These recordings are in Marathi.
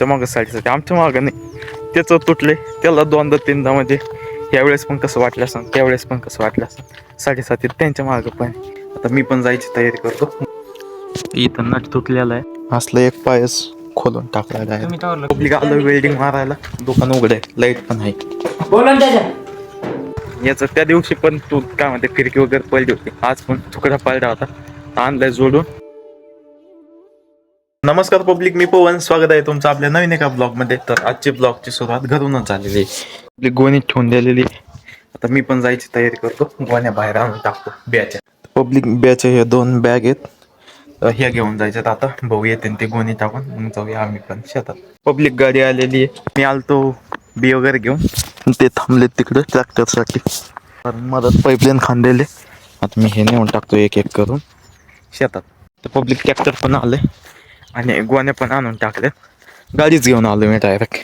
आमच्या मागं साईडसाठी आमच्या मागं नाही त्याचं तुटले त्याला दोनदा तीनदा म्हणजे यावेळेस पण कसं वाटलं असं त्यावेळेस पण कसं वाटलं असं साडेसाती त्यांच्या मागं पण. आता मी पण जायची तयारी करतो. इथं नट तुटलेला आहे असलं एक पायस खोलून टाकलेला आहे. पब्लिक आलं वेल्डिंग मारायला दुकान उघड आहे लाईट पण आहे. याचं त्या दिवशी पण तू काय म्हणते खिडकी वगैरे पडली होती आज पण तुकडा पडला होता आणलाय जोडून. नमस्कार पब्लिक मी पवन स्वागत आहे तुमचं आपल्या नवीन एका ब्लॉग मध्ये. तर आजची ब्लॉगची सुरुवात घरूनच झालेली आहे. आपली गोणी ठेवून दिलेली. आता मी पण जायची तयारी करतो गोण्या बाहेर आणून टाकतो ब्याच्या. पब्लिक ब्याच्या हे दोन बॅग आहेत ह्या घेऊन जायच्यात आता भाऊ येते ते गोणी टाकून मग जाऊया आम्ही पण शेतात. पब्लिक गाडी आलेली आहे मी आलतो बी वगैरे घेऊन ते थांबलेत तिकडे ट्रॅक्टरसाठी मदत पाईपलाईन खांदेले. आता मी हे नेऊन टाकतो एक एक करून शेतात. तर पब्लिक ट्रॅक्टर पण आले आणि गोण्या पण आणून टाकल्या. गाडीच घेऊन आलो मी डायरेक्ट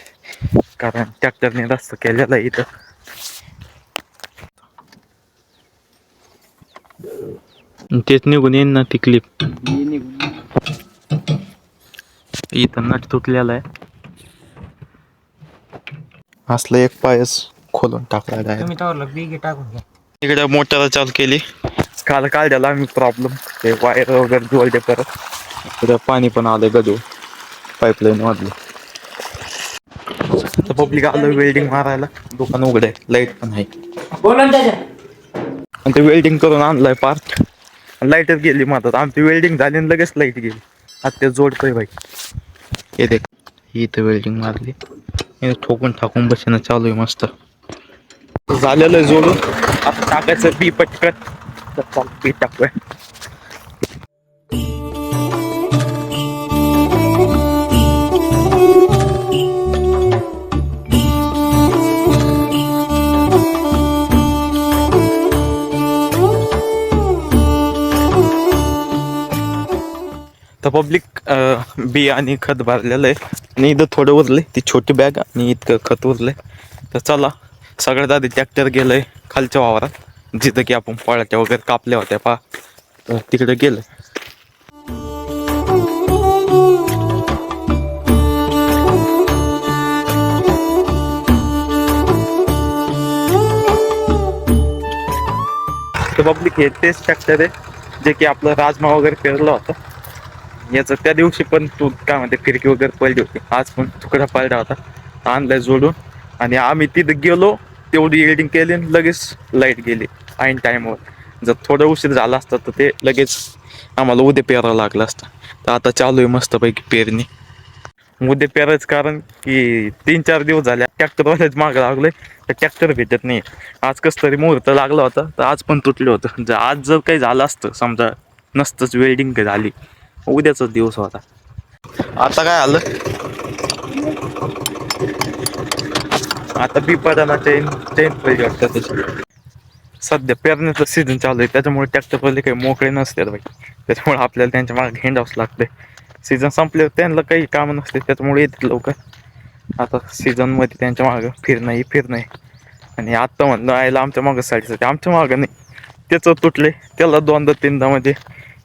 कारण ट्रॅक्टरने रस्ता केलेला इथं. तेच निघून येईन ना ती क्लिप. इथं नट तुटलेला आहे असलं एक पायस खोलून टाकलेला आहे. इकडे मोटर चालू केली काल काढल्याला आम्ही प्रॉब्लेम ते वायर वगैरे जोडले परत इकडे पाणी पण आलंय गजू पाईपलाईन मधलं. तर पब्लिक आलं वेल्डिंग मारायला दुकान उघड आहे लाईट पण आहे. आणि ते वेल्डिंग करून आणलंय पार्ट लाईटच गेली मधात आमची वेल्डिंग झाली आणि लगेच लाईट गेली. आता ते जोडतोय भाई हे देख इथं वेल्डिंग मारली ठोकून ठाकून बसणं चालू आहे मस्त झालेलं आहे जोडून. आता टाकायचं बी पटकन बी टाकूया. तर पब्लिक बी आणि खत भरलेलं आहे आणि इथं थोडं उरलंय ती छोटी बॅग आणि इतकं खत उरलंय. तर चला सगळ्यात आधी ट्रॅक्टर गेलंय खालच्या वावरात जिथं की आपण पळाट्या वगैरे कापल्या होत्या पा तर तिकडे गेलं. तर पब्लिक हे तेच ट्रॅक्टर आहे जे की आपलं राजमा वगैरे पेरलं होतं. याचं त्या दिवशी पण तू काय म्हणते खिडकी वगैरे पडली होती आज पण तुकडा पडला होता आणलाय जोडून. आणि आम्ही तिथं गेलो तेवढी एडिटिंग केली आणि लगेच लाईट गेली ऐन टाईमवर. जर थोडं उशीर झाला असतं तर ते लगेच आम्हाला उद्या पेरावं लागलं असतं. तर आता चालू आहे मस्तपैकी पेरणी उद्या पेरायचं कारण की 3-4 दिवस झाले ट्रॅक्टरवाल्याच मागं लागलोय तर ट्रॅक्टर भेटत नाही. आज कसं तरी मुहूर्त लागला होता तर आज पण तुटलं होतं. जर आज जर काही झालं असतं समजा नसतंच वेल्डिंग काही झाली उद्याचाच दिवस होता. आता काय आलं आता बी पदाला चेन पाहिजे वाटतं त्याची. सध्या पेरण्याचं सीझन चालू आहे त्याच्यामुळे ट्रॅक्टरवाले काही मोकळे नसतात भाई. त्याच्यामुळे आपल्याला त्यांच्या मागे हिंडावंच लागतंय. सीझन संपल्यावर त्यांना काही कामं नसते त्याच्यामुळे येतात लवकर. आता सीझनमध्ये त्यांच्या मागं फिरणं आणि आत्ता म्हणलं आयला आमच्या मागं साईडसाठी आमच्या मागं नाही त्याचं तुटले त्याला दोनदा तीनदा म्हणजे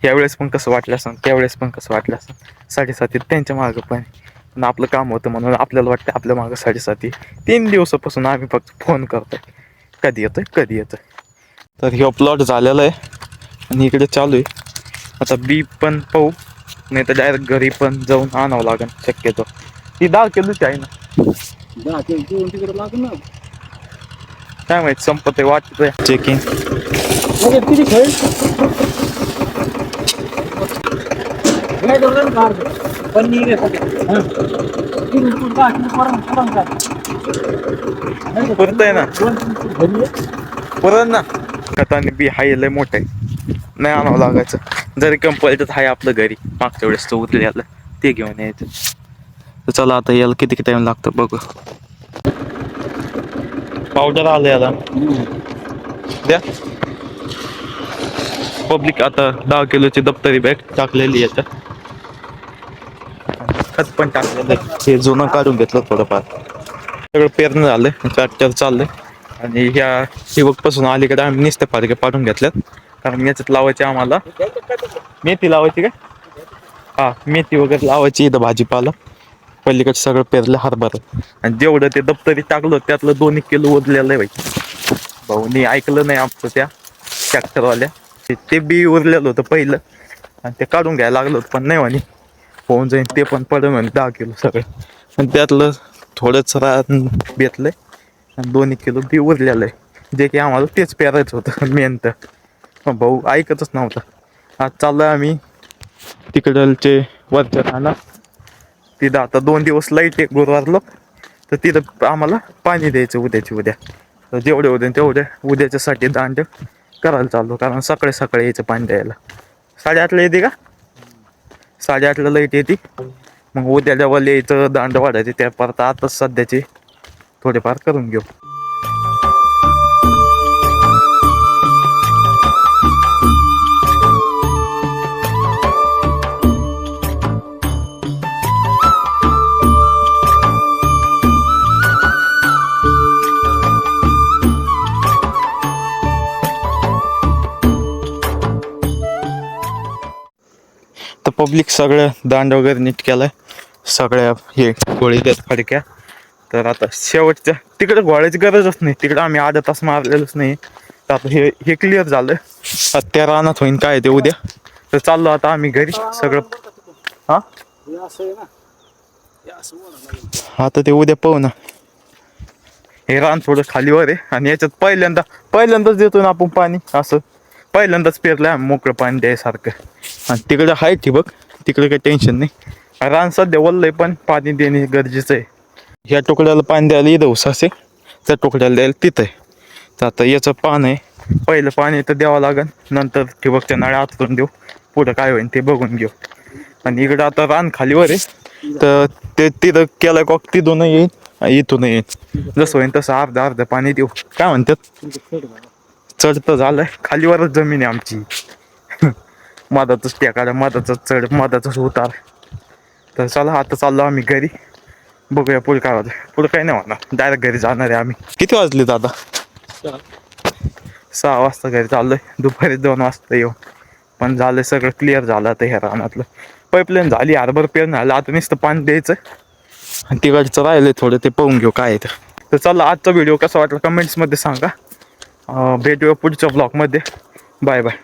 यावेळेस पण कसं वाटलं असं त्यावेळेस पण कसं वाटलं असं साडेसाती त्यांच्या मागं पण आपलं काम होतं म्हणून आपल्याला वाटतं आपल्या मागं साडेसाती. 3 दिवसापासून आम्ही फक्त फोन करतोय कधी येतोय. तर ह्यो प्लॉट झालेला आहे आणि इकडे चालू आहे. आता बी पण पाहू नाही तर डायरेक्ट घरी पण जाऊन आणावं लागेल शक्यतो. ती 10 किलोची आहे ना काय माहित संपत वाटतंय चेकिंग. पुरतंय ना पुरण ना खताने बी हाय लय मोठं आहे नाही आणावं लागायचं. जरी कंपल्टच आहे आपलं घरी मागच्या वेळेस तो उतरलेलं ते घेऊन यायचं. तर चला आता याला किती टाइम लागतं बघू. पावडर आलं याला द्या. पब्लिक आता 10 किलोची दप्तरी बॅग टाकलेली याच्यात खत पण टाकलेलं हे जुनं काढून घेतलं थोडंफार. सगळं पेरणं झालंय ट्रॅक्टर चाललंय आणि ह्या ठिबकपासून अलीकडे आम्ही नुसते फारके पाडून घेतल्यात कारण याच्यात लावायची आम्हाला मेथी लावायची का हा मेथी वगैरे लावायची इथं भाजीपाला पलीकडे सगळं पेरलं हरभरा. आणि जेवढं ते दप्तरी टाकलं त्यातलं 2-1 किलो उरलेलं आहे बाई. भाऊनी ऐकलं नाही आमचं त्या ट्रॅक्टरवाल्या. ते बी उरलेलं होतं पहिलं आणि ते काढून घ्यायला लागलं होतं, पण नाही म्हणे होऊन जाईन ते पण पडलं म्हणे 10 किलो सगळं. आणि त्यातलं थोडंच रान बेतलंय आणि 2-1 किलो बी उरलेलं आहे, जे की आम्हाला तेच पेरायचं होतं मेन. तर भाऊ ऐकतच नव्हता. आज चाललोय आम्ही तिकडचे वरच्या रानात. तिथं आता 2 दिवस लाईट आहे गुरुवारला, तर तिथं आम्हाला पाणी द्यायचं उद्याची उद्या. तर जेवढे होते तेवढे उद्याच्यासाठी दांड करायला चाललो, कारण सकाळी सकाळी यायचं पाणी द्यायला. 8:30ला येते का? 8:30ला लाईट येते. मग उद्या जेव्हा यायचं दांड वाढायचे त्या परत आताच सध्याचे थोडेफार करून घेऊ. तर पब्लिक सगळं दांड वगैरे नीट केलाय, सगळ्या हे गोळी देत फडक्या. तर आता शेवटच्या तिकडे गोळ्याची गरजच नाही, तिकडे आम्ही 8 तास मारलेलंच नाही. तर आता हे क्लिअर झालं. त्या रानात होईन काय ते उद्या. तर चाललो आता आम्ही घरी सगळं. हा आता ते उद्या पाहू ना. हे रान थोडं खालीवर आहे आणि याच्यात पहिल्यांदाच देतो ना आपण पाणी. असं पहिल्यांदाच पेरलं मोकळं पाणी द्यायसारखं. आणि तिकडं आहे ठिबक, तिकडे काही टेन्शन नाही. रान सध्या वल्लंय पण पाणी देणे गरजेचं आहे. ह्या तुकड्याला पाणी द्यायला इथं उसास आहे, त्या तुकड्याला द्यायला तिथं आहे. तर आता याचं पान आहे, पहिलं पाणी तर द्यावं लागेल, नंतर ठिबकच्या नळ्या आतून देऊ. पुढं काय होईल ते बघून घेऊ. आणि इकडं आता रान खालीवर आहे, तर ते तिथं केलं कॉक तिथून येईल, इथून येईल. जसं होईल तसं अर्धा पाणी देऊ. काय म्हणतात, चढ झालंय, खालीवरच जमीन आहे आमची. मधातच टेकाडा, मधाचा चढ, मधाचाच उतार. तर चला आता चाललो आम्ही घरी. बघूया पुढे काय होतं. पुढे काही नाही होणार, डायरेक्ट घरी जाणार आहे आम्ही. किती वाजले दादा? 6 वाजता घरी चाललोय. दुपारी 2 वाजता येऊ. पण झालं सगळं क्लिअर झालं आता ह्या रानातलं. पाईपलाईन झाली, हरभर पेरून झालं, आता नुसतं पाणी द्यायचं. आणि तिकडचं राहिलं थोडं, ते पाहून घेऊ काय आहे. तर चला आजचा व्हिडिओ कसा वाटला कमेंट्समध्ये सांगा. भेटूया पुढच्या ब्लॉगमध्ये. Bye bye.